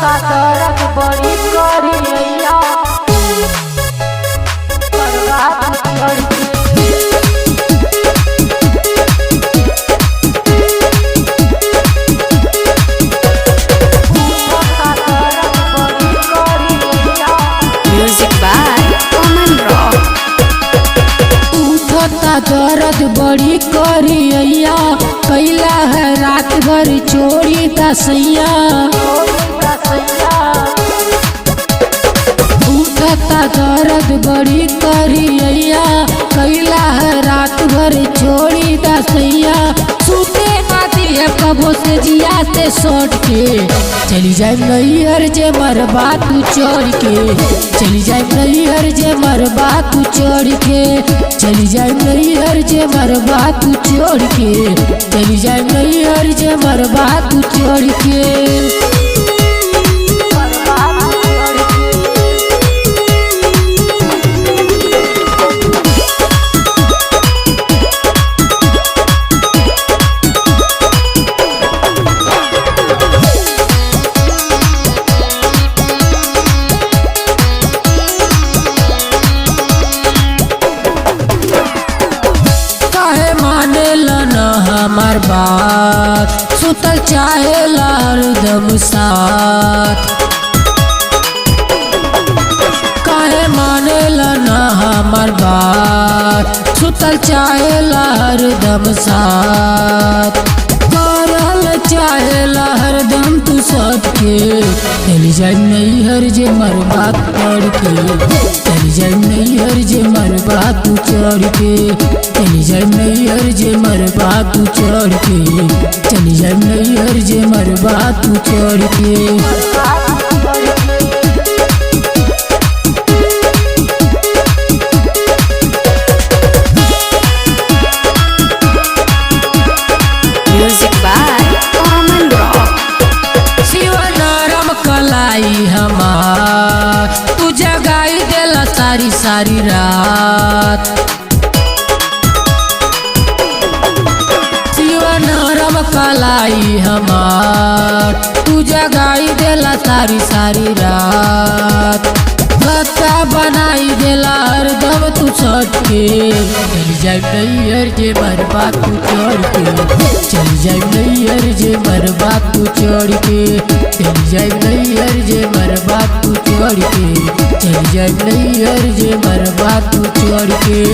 का दर्द बड़ी करिया बर्बाद करके दर्द बड़ी करिया कैला है रात भर चोरी दसैया उठता दर्द बड़ी करिया कैला है रात भर चोरी दसैया सूते नाती है कबो से जिया से सट के चली जाए नैहर जे मरबा तू चढ़ के चली जाए नैहर जे मरबा तू चढ़ के चली जाए नैहर जे मरबा तू चढ़ के चली जाए नैहर जे मरबा तू चढ़ के हमार बात सुतल चाहे हरदम साथ काहे मानेला ना हमार बात सुतल चाहे हरदम साथ करल चाहे हरदम तू सबके चली जाए नैहर जे मरबा चढ़ के चली जाए नैहर जे मरबा तू चढ़ के चली जाए नैहर जे मरबा तू चढ़ के चली जाए नैहर जे मरबा तू चढ़ के हमार तू जगाई देला सारी सारी रात शिवनरम कलाई हमार तू जगाई देला सारी सारी रात बच्चा बनाई देला हरदम तू सट के चली जाए नैहर जे मरबा तू चढ़ के चली जाए नैहर जे मरबा तू चढ़ के चली जाए नैहर जे मरबा तू चढ़ के चली जाए नैहर जे मरबा तू चढ़ के।